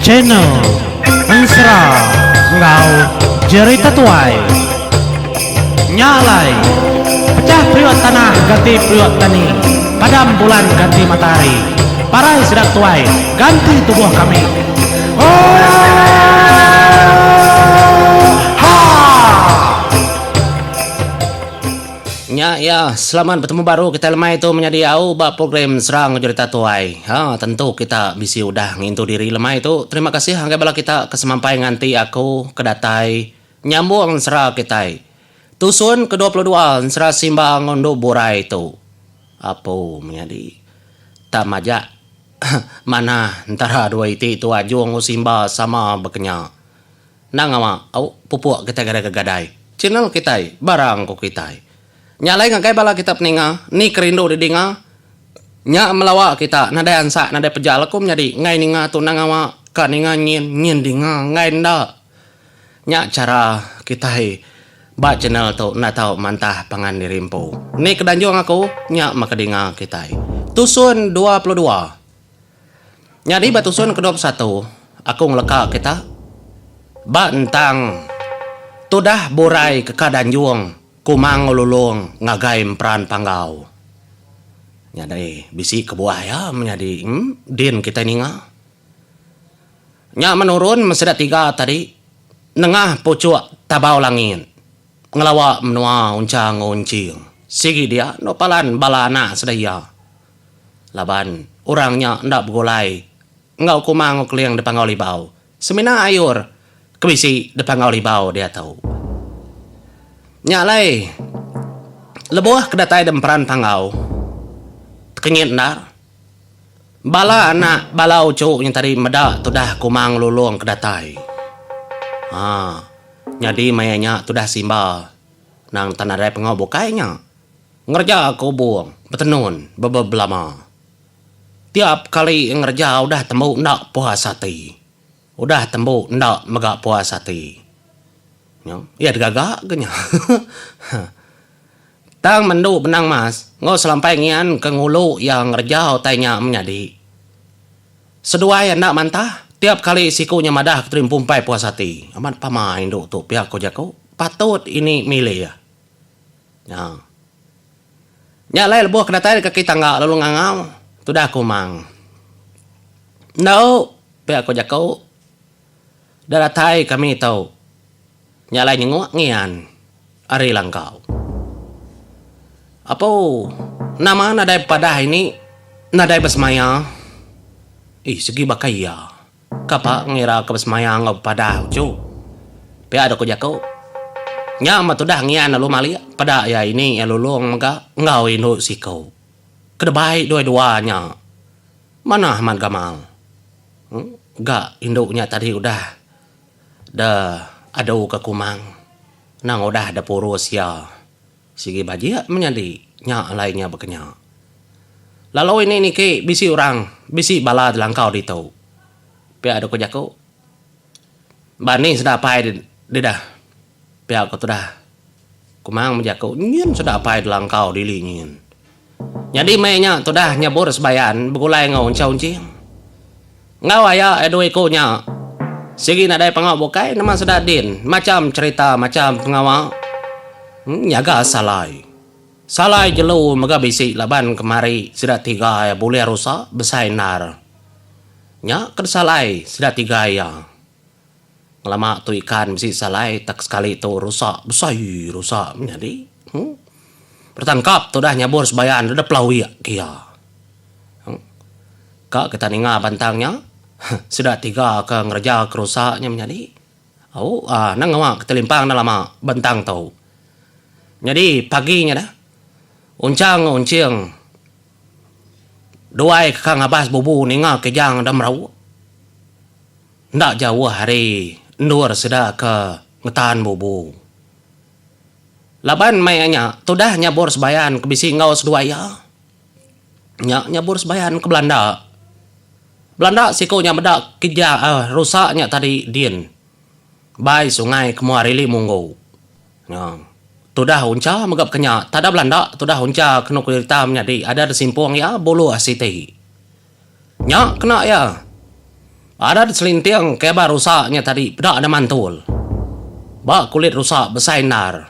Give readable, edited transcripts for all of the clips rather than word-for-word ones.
channel Ansra Ngau Jerita Tuai Nyalai Pecah priot tanah ganti priot tani, padam bulan ganti matahari, parai sedang tuai ganti tubuh kami. Oh, ha. Ya, selamat bertemu baru kita lemah itu menjadi bak program serang cerita tuai. Tentu kita bisi udah ngintu diri lemah itu. Terima kasih hangga bala kita kesemampai nganti aku kedatai nyambung serah kita. Tusun ke-22 serah simba ngondo borai itu. Apa menjadi tamaja mana antara dua itu ajung simba sama bekenya. Nang ama pupuk kita gadai channel kita barang ko kita. Nyalai ngakai bala kita peninga ni kerindu didinga nya melawa kita nadai ansa nadai pejal aku menjadi ngai ninga tu nang ama kaninga nyin dinga ngai nda nya cara kita ba channel tu na tau mantah pangan dirimpo ni kedanjong aku nya makadinga kita tusun 22 nya di batusun ke-21 aku ngeleka kita ba entang tudah borai ke kadanjong kumang ululung ngagai peran panggau nya dai bisi ke buah ya menjadi din kita ninga nya menurun meseda 3 tadi nengah pucuk tabau langit ngelawa menua uncang uncing sigi dia nopalan balana sedaya laban orangnya ndak begolai ngau kumang kliang depan ngau libau semina ayur kebisi depan ngau libau dia tahu nyalai lebuah kedatai demperan pangau kenyit ndar bala anak bala ucuk yang tadi medak tudah kumang lulung kedatai jadi mayanya tudah simba nang tanadai pengau bukainya ngerja aku buang betenun belama tiap kali ngerja udah tembuk ndak puas hati udah tembuk ndak megak puas hati ya digagak genya tang mendu benang mas ngau selampai ngian ke ngulu yang ngerja tanya menjadi seduai ndak mantah tiap kali sikunya madah keterim pumpai puas hati. Aman pamain duk tu pihak ko jako. Patut ini milih ya. Nyalai lebuh kedatai ke kita enggak lalu ngangau. Tudah aku mang. No, pihak ko jako. Daratai kami tahu. Nyalai nyenguk ngian. Ari langkau. Apa nama nadai padah ini nadai besmaya. Segi bakaya. Kapa ngira ke besmayang pada ucu pe ada ko jako nya ma tudah ngian lu mali pada ya ini ya lulung maka ngau inu sikau kedebai dua-duanya mana man gamal enggak induknya tadi udah ada ke kumang nang udah ada purus ya sigi bajia menjadi nya lainnya bekenya lalu ini ke bisi orang bisi bala langkau ditau pihak ada ko jako bani sudah pai di dah pihak ko tudah kumang menjako nyin sudah pai langkau dili nyin jadi mainnya tudah nyabur sebayan begulai ngau uncing ngau aya edoi ko nya sigi nadai pangau bokai nama sudah din macam cerita macam pengawa nyaga salai jelu maga bisi laban kemari sudah 3 ya boleh rusak besai nar nya kersalai sudah 3 ya ngelama tu ikan bisi salai tak sekali tu rusak besai rusak menjadi bertangkap tu dah nyabur sebayan dah pelawi kia kak kita ninga bantangnya sudah 3 ke ngerja kerusaknya menjadi nang ngawak ketelimpang lama bantang tau jadi paginya dah uncing doai kang abas bubu ninga kejang dam rau ndak jauh hari nur sudah ke ngetan bubu laban mayanya tudah nyabur sebayan ke bisi ngau sedua ya nyabur sebayan ke Belanda sikonya medak keja rusaknya tadi din bai sungai kemuarili munggu tudah unca megap kenya tada Belanda tudah unca kena kulitam nyadi ada simpung ya bolu asiti nya kena ya Ada selinting keba rusaknya tadi, dak ada mantul. Ba kulit rusak besainar.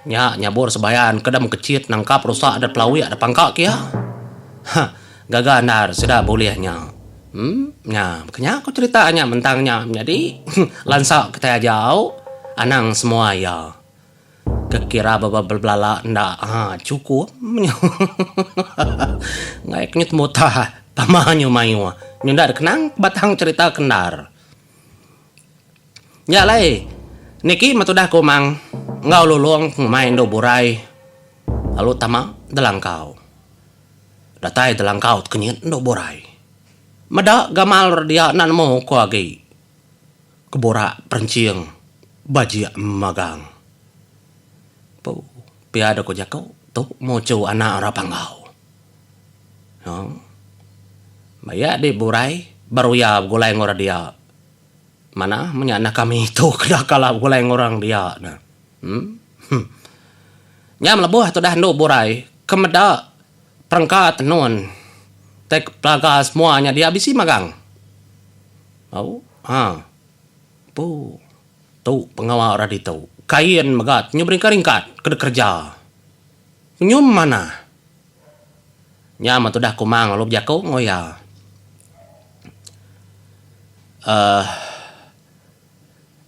Nyabur sebayan kedam kecit nangkap rusak ada pelawi ada pangkak ya. Hah, gaganar sudah bolehnya. Makanya aku ceritanya mentangnya. Jadi, lansak kita jauh, anang semua ya. Kekira belala ndak cukup. Ngayak nyut mutah, pamanyo mayo. Nyundar kenang batang cerita kendar. Ya lai, niki matudah ko mang ngau lulung main do burai. Lalu tama dalang kau. Datai dalang kau kenyit do burai. Mada gamal dia nan mo ko agi. Kebora perenciang baji magang. Po piada ko jako tu mo cu anak ora pangau. Maya di burai baru ya gulai ngora dia. Mana menyana kami itu kena kalah gulai ngorang dia nah. Nya melebuh tu dah ndo burai kemeda perangkat non tek pelaga semuanya dia bisi magang. Tu pengawal ora ditu. Kain megat nyubring karingkat kede kerja. Nyum mana? Nya matu dah kumang lob jako ngoya.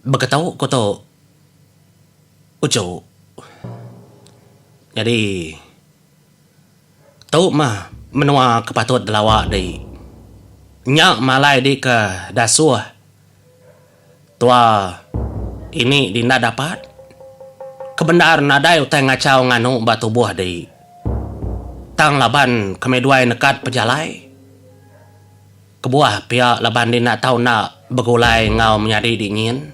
Begetau ko to uco. Jadi tau mah menua kepatut delawak di nyak malai di ke dasuh tua ini dinda dapat kebenar nadai utai ngacau nganu batu buah di tang laban kemeduai nekat pejalai kebuah pihak laban dinda tau nak begulai ngau menyadi dingin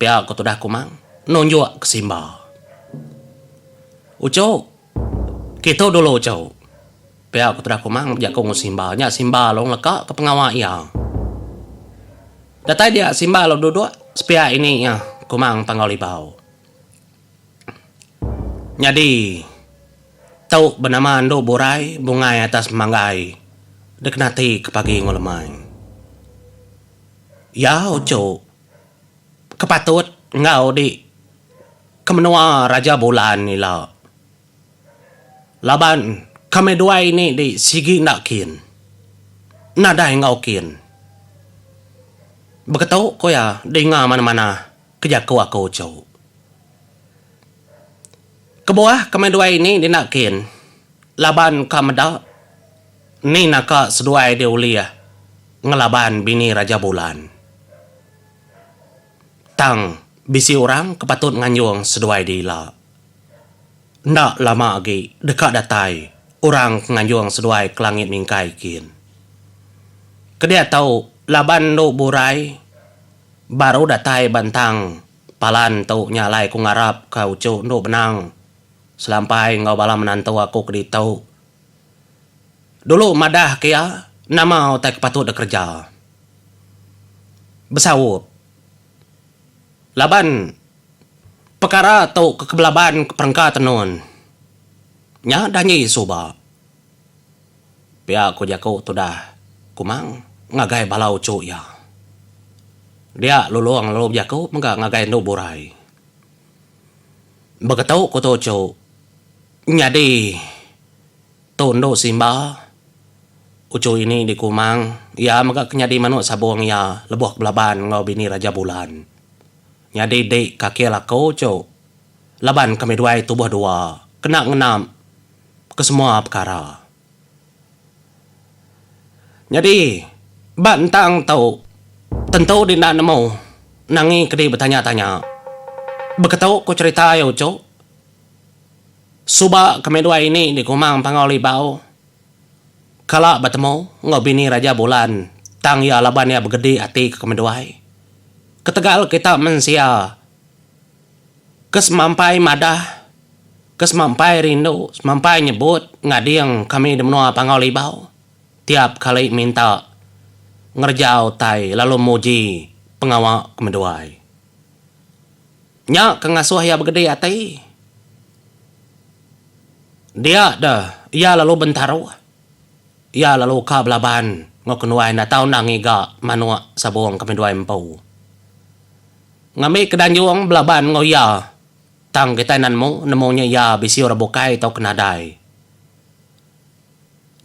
pihak ko dah kumang nunjuk kesimba uco kita dulu uco pihak ko dah kumang jako ngusimba nya simba long leka ke pengawal ia datai dia simba lo duduk sepia ini ya kumang pangalibau jadi tau bernama ando borai bungai atas manggai dek nati kepagi ngolemai ya uco kepatut ngau di kemenua raja bulan ni lah laban kami dua ini di sigi nakin nada ngau kin begitu ko ya dengar mana-mana kejaku aku uco kebuah kami dua ini di nakin laban kameda ni naka seduai dia ulia ngelaban bini raja bulan tang bisi orang kepatut nganyung seduai dila. Ndak lama lagi dekat datai orang nganyung seduai ke langit mingkai kin. Kedia tahu laban no burai baru datai bantang palan tau nyalai ku ngarap kau cu no benang selampai ngau bala menantu aku kedi tau. Dulu madah kia nama otak kepatut kerja. Besawup laban perkara atau kekebelaban perangkat non nya danyi suba pihak ko jako tu dah kumang ngagai balau cu ya dia luluang lalu jako mengga ngagai no burai begetau ko to cu nyadi tondo simba ucu ini di kumang ya mengga kenyadi manuk sabung ya lebuh kebelaban ngau bini raja bulan nyadi dek kaki lako co laban kami dua tubuh dua kena ngenam ke semua perkara jadi bantang tahu tentu dinda nemu nangi kedi bertanya-tanya begitu ko cerita yo co suba kami dua ini di kumang pangoli bau kala bertemu ngobini raja bulan tang ya laban ya begede hati ke kami dua ketegal kita mensia kesemampai madah kesemampai rindu semampai nyebut ngadiang kami di menua pangalibau tiap kali minta ngerjau tai lalu muji pengawak kemeduai nya kengasuh ya begede hati dia dah ia lalu bentaru ia lalu kablaban Ngokunuay na tao nangiga manua sa buong kamiduay mpo. Ngami kedanyuang belaban ngoya. Tang kitanan mo namonya ya bisyo rabukay tau kenaday.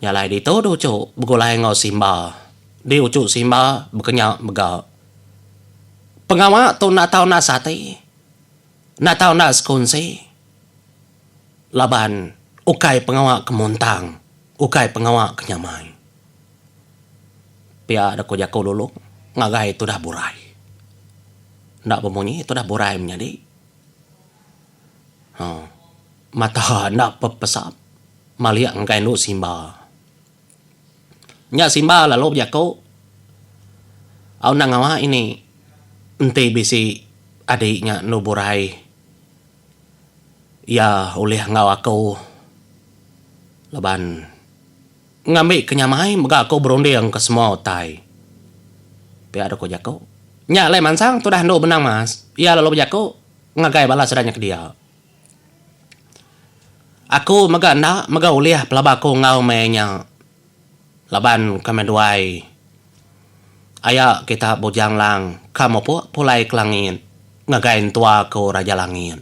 Nyalay dito doco begulay ngau simba. Di ucu simba bekenya mega. Pengawa to na tao na sate. Na tao na skonse. Laban ukay pengawa kemontang. Ukay pengawa kenyamay. Pia ada ko jako dulu ngagai itu dah burai. Ndak bemunyi itu dah burai menjadi. Mata ndak pepesap. Maliak ngagai nu simba. Nya simba lalu jako. Au nangawa ini ente bisi adiknya nu burai. Ya oleh ngau aku. Laban ngambil kenyamai mega aku berunding ke semua otai. Pia ada ko jako. Nya le mansang tu dah no benang mas. Ya lalu jako ngagai balas sedanya ke dia. Aku mega nak mega uliah pelaba ko ngau menya. Laban kameduai. Aya kita bojang lang kamu pulai kelangin. Ngagain tua ko raja langit.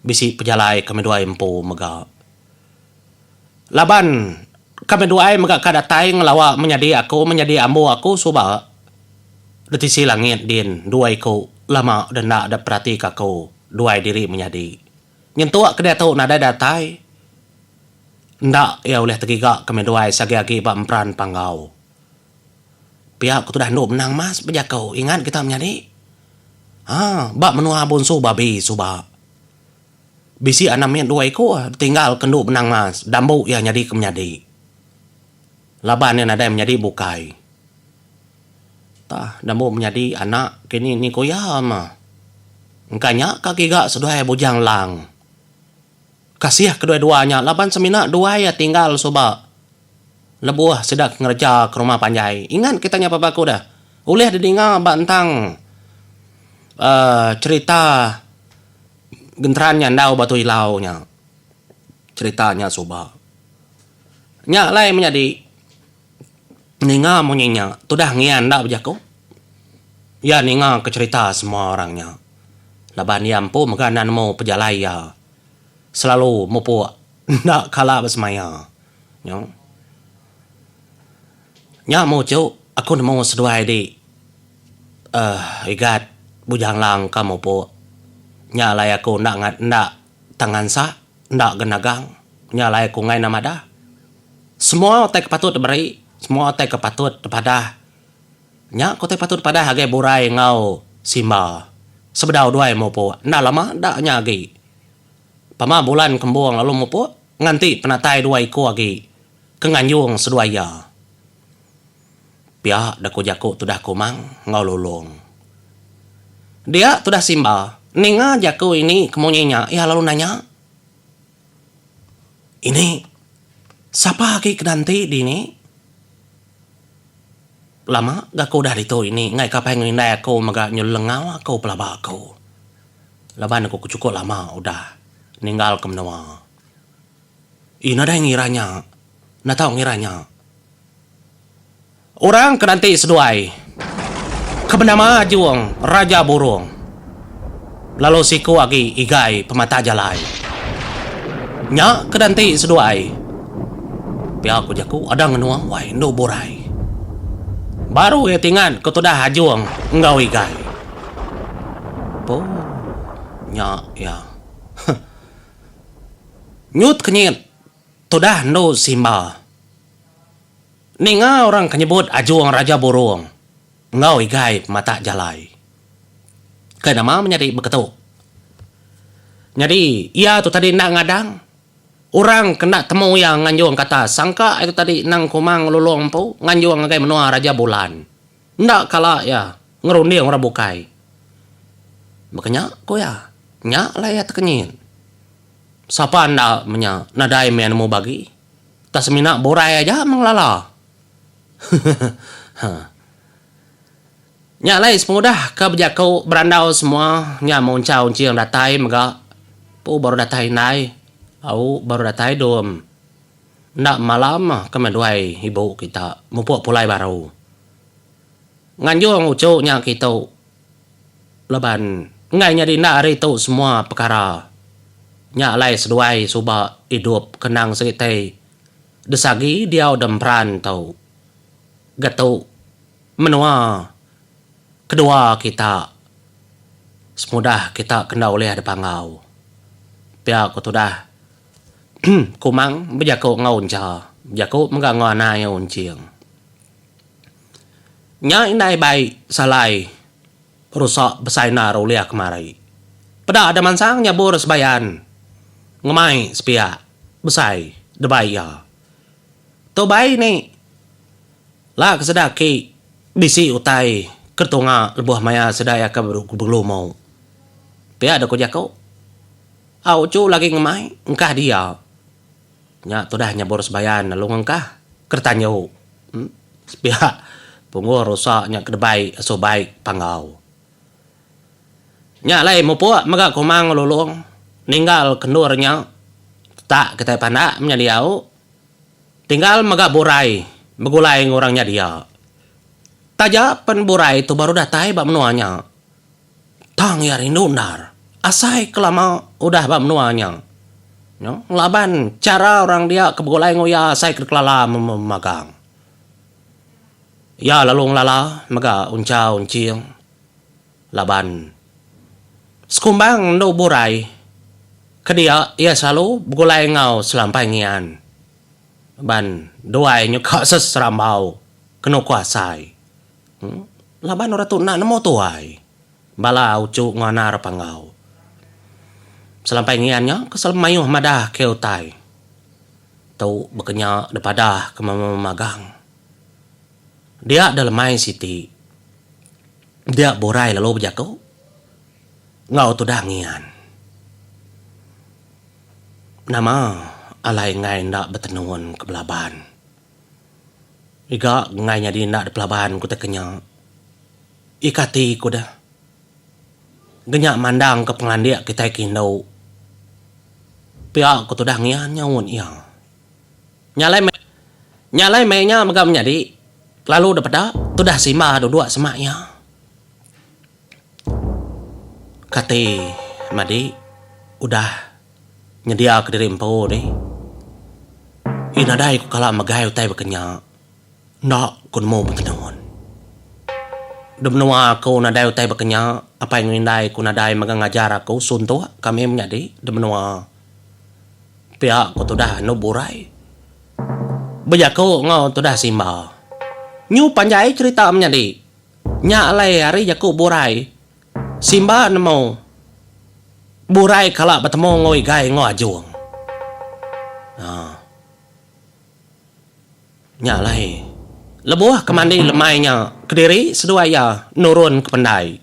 Bisi pejalai kameduai empu mega. Laban kami dua mega kada tai ngelawa menjadi ambo aku suba detisi langit din dua aku lama dan nak ada perhati aku dua diri menjadi nyentuak kedai tu nada datai ndak ya oleh tegiga kami dua sagi-agi pak empran panggau pihak aku tu dah nuk menang mas bejakau ingat kita menjadi bak menua bonsu babi suba bisi anamnya dua aku tinggal kenduk menang mas dambu ya nyadi kemenjadi laban yang ada yang menjadi bukai. Tah, dah mau menjadi anak kini ni koya mah. Engkanya kaki gak sedua bujang lang. Kasih kedua-duanya, laban semina dua ya tinggal soba. Lebuah sedak ngerja ke rumah panjai. Ingat kitanya papaku dah. Uleh didengar bantang cerita genterannya ndau batu ilaunya. Ceritanya soba. Nyak lai menjadi ninga monyenya tu dah ngian dak berjaku. Ya ninga ke cerita semua orangnya. Laban yampu makanan mau pejalai ya. Selalu mupu ndak kalah bersemaya. Nya mau cuk aku mau seduai di igat bujang lang kamu po. Nya lai aku ndak tangan sa ndak genagang. Nya lai aku ngai namada. Semua otak patut beri. Semua otak kepatut pada nya kote patut pada hagai burai ngau simba sebedau duai mopo ndak lama ndak nyagi pama bulan kembuang lalu mopo nganti penatai duai ko agi kenganyung seduaya pia dako jako tu dah komang ngau lolong dia tu dah simba ninga jako ini kemunyenya ya lalu nanya ini siapa agi kedanti di ni lama gak kau dari tu ini ngai kapai ngindai aku maga nyulengau aku pelaba aku laban aku cukup lama udah ninggal ke menua ina dah ngiranya na tahu ngiranya orang kenanti seduai kebenama juang raja burung lalu siku agi igai pemata jalai nya kenanti seduai pihak aku jaku ada ngenuang wai no borai baru ya tingan kau tu dah hajuang engkau igai. Po nya ya. Nyut kenyit tu dah no simba. Ninga orang kenyebut ajuang raja burung. Engkau igai mata jalai. Kai nama menjadi begitu. Jadi ia tu tadi nak ngadang. Orang kena temu yang nganjuang kata sangka itu tadi nang kumang lulung po nganjuang ngagai menua raja bulan. Ndak kala ya ngerundi orang bukai. Makanya ko ya nya layat kenyin. Sapa anda menya nadai men mau bagi. Tas mina borai aja menglala. Nya lai semudah ke bejakau berandau semua nya mau cau ciang datai mega. Po baru datai nai. Au baru datai dom. Ndak malam kemeduai ibu kita mupuk pulai baru. Nganjung ucuknya kita leban ngainya di nak hari tu semua perkara. Nya lai seduai suba hidup kenang segitai. Desagi dia dempran tau. Gatu menua kedua kita. Semudah kita kena oleh ada pangau. Pihak aku tu dah kumang berjaku ngaun cha. Berjaku mengganggu anai ngaun ciang. Nya inai baik salai. Rusak besaina rolia kemari. Pada ada mansang nyabur sebayan. Ngemai sepia. Besai. Debaya. To baik ni. Lah kesedaki. Bisi utai. Kertunga lebuh maya sedaya ke belum mau. Pia ada ko jako. Au cu lagi ngemai. Engkah dia. Nya tu dah nyabur sebayan. Lalu engkah. Kertanyo. Sepia. Pungur rusak nya kedebai. So baik panggau. Nya lai mupuk maga kumang lulung. Ninggal kendurnya. Tak kita pandak menjadi au. Tinggal maga burai. Begulai ngurangnya dia. Taja penburai itu baru datai bak menuanya. Tang yari nunar. Asai kelama udah bak menuanya. Laban cara orang dia kebegulai ngoya asai kelala memagang. Ya lalung lala maga unca unciang. Laban. Sekumbang no burai. Kedia ia selalu begulai ngau selampai ngian. Ban doai nyuka seserambau kena kuasai. Laban ora tu nak nemo tuai. Bala ucuk nganar pangau. Selampai ngiannya kesel mayuh madah keutai. Tau bekenya depada ke magang. Dia dalam mai siti. Dia borai lalu berjaku. Ngau tu dah ngian. Nama alai ngai ndak betenuan ke belaban. Iga ngai nya di ndak de belaban ku tekenya. Ikati ku dah. Genyak mandang ke pengandia kita kinau. Pihak ku tu dah ngian nyawun iya. Nyalai mainnya megam nyadi. Lalu dapat tu dah sima dua semaknya. Kati madi udah nyedia ke diri empo deh. Inadai ku kala magai utai bekenya. Nak ku mau bertenuan. Demnua aku nadai utai bekenya. Apa yang indai ku nadai magang ngajar aku suntu kami menyadi demnua. Pihak ku tu dah no burai. Bejaku ngau tu dah simba. Nyu panjai cerita menyadi. Nya alai hari jaku burai. Simba nemo. Burai kala bertemu ngoi gai ngajung. Nya alai. Lebuah kemandi lemainya. Kediri seduaya nurun ke pendai.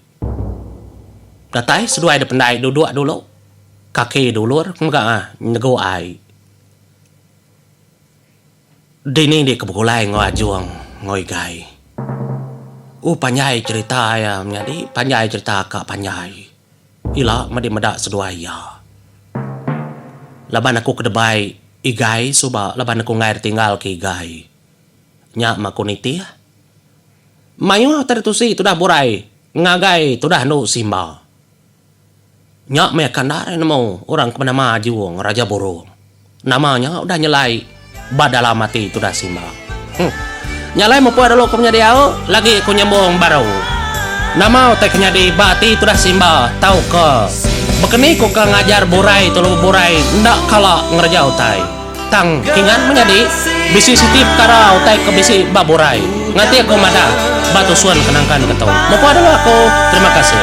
Datai seduai de pendai duduk dulu. Kaki dulur enggak nego ai. Dini di kebulai ngajung ngoi gai. Panjai cerita ya menjadi panjai cerita kak panjai. Ila madi medak seduaya. Laban aku kedebai igai suba laban aku ngair tinggal ke igai. Nya makuniti. Mayu tertusi tu dah burai. Ngagai tu dah no simba. Nya me kandare nemo orang kemana maju Raja Burung. Namanya udah nyelai badala mati tu dah simba. Nyalai mau puas dulu kumnya dia lagi aku nyambung baru. Nama teknya di bati tu dah simba tahu ke. Bekeni ku ngajar burai tu lu burai ndak kala ngerja utai. Tang kingan menjadi bisi sitip kara utai ke bisi baburai. Ngati aku mada batu suan kenangkan ketau. Mau puas dulu aku. Terima kasih.